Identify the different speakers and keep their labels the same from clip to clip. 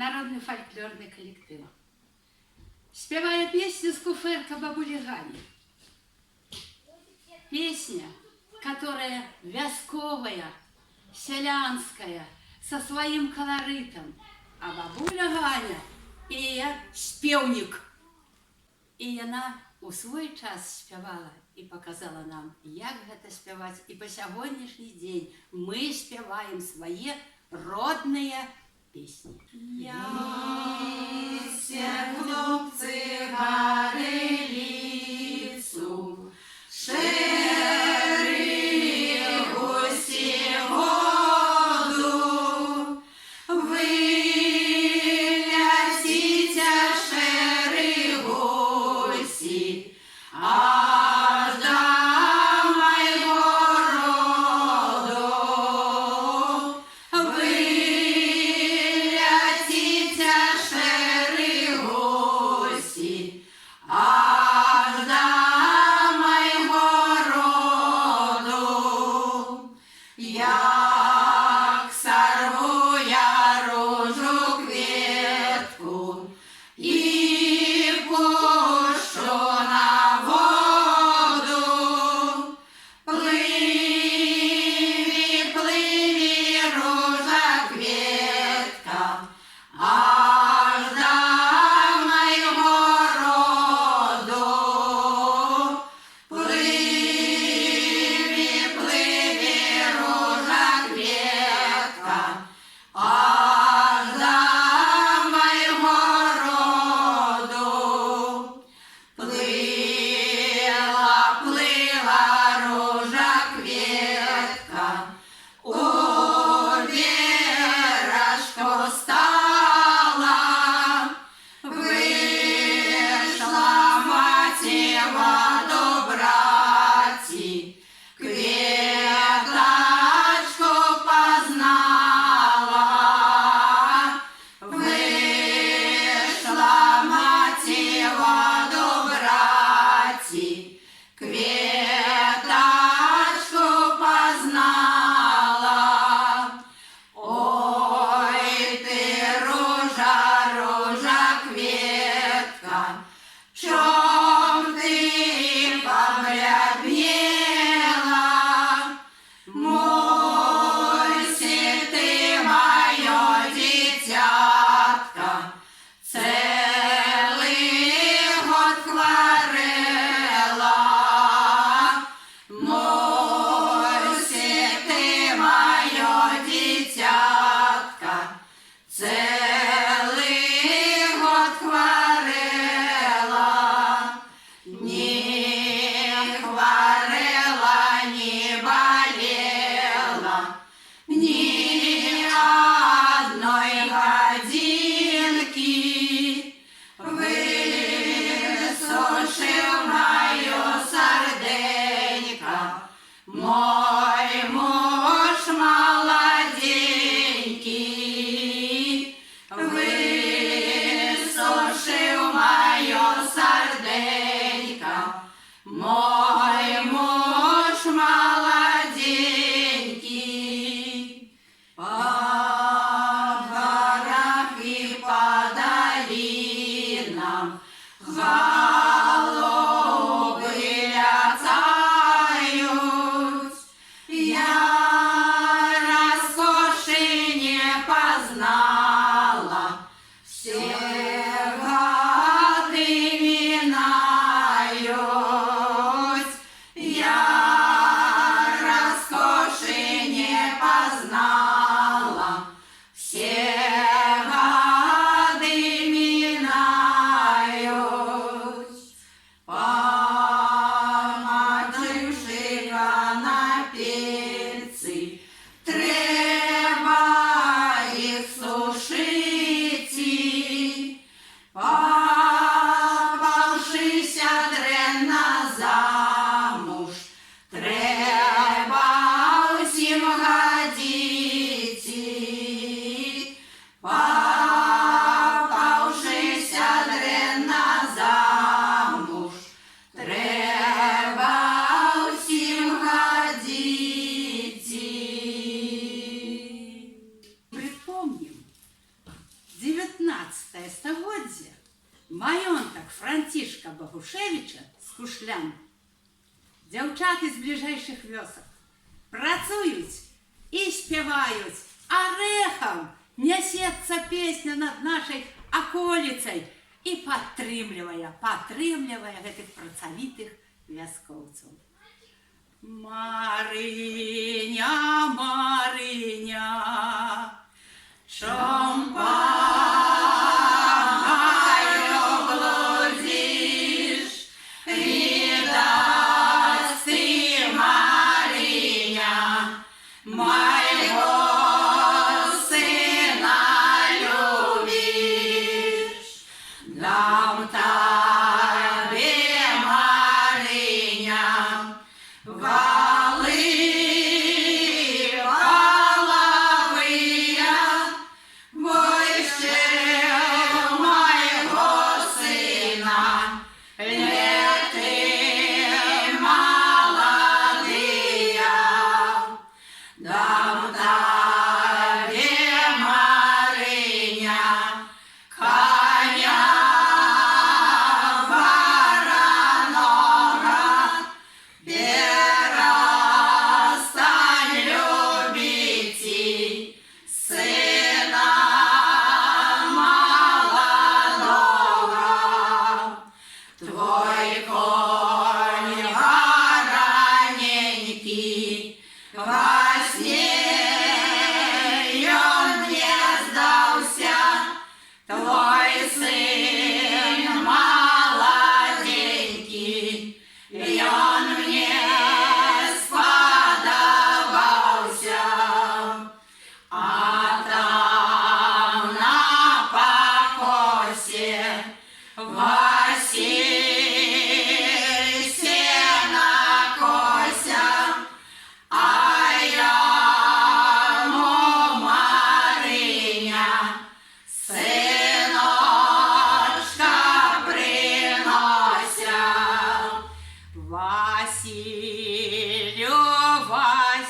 Speaker 1: народний фольклорний колектив. Спевая песню «Скуферка бабули Гани». Песня, которая вязковая, селянская, со своим колоритом. А бабуля Ганя і спевник. І вона у свой час співала і показала нам, як гэта співати. І по сьогоднішній день ми співаємо свої родні пісні.
Speaker 2: Яся, хлопці, гареліцу, шери гості воду, вилясіться шери гості, аж до майго роду. Вилясіться шери гості, аж до майго роду. Як сорву я рожу квітку і пущу на воду, пливі, пливі, рожа квітка, аж до майго роду. Пливі, пливі, рожа квітка, аж до майго роду. Плила, плила рожа квітка, у вірашку стала, вийшла матєва до браті, квіточку познала. Вийшла матєва до браті, квіточку познала. Ой ти, рожа, рожа квітка, чом ти побляднела? Мойся ти, моє дитятка, цілий год хворела. Мойся ти, моє дитятка, цілий год хворела. Не хворела, не болела, ни одной годинки. Высушил мое серденько мой муж молоденький. Высушил мое серденько мой муж молоденький. По горах и по долинам голуби летают. Я роскоши не познала, все годы минают. Я роскоши не познала, все годы минают. Помочивши конопельцы, треба їх сушити. Попавшися дренна замуж, треба всім годити. Попавшися дренна замуж, треба всім годити.
Speaker 1: Богушевича з Кушлян дівчата з ближайших вёсок працують і співають, а рехом несется песня над нашей околицей і підтримує гэтых працавітых вяскоўцаў. Марыня, Марыня, чом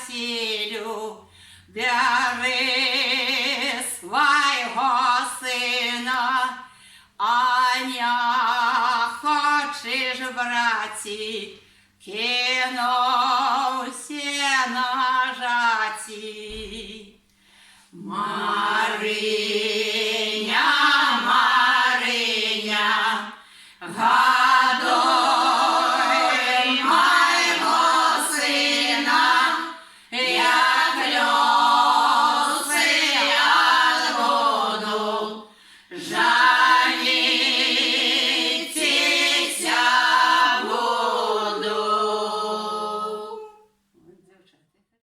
Speaker 1: Василю, бери свого сина, а не хочеш, браті, кинув сено жаті. Марина.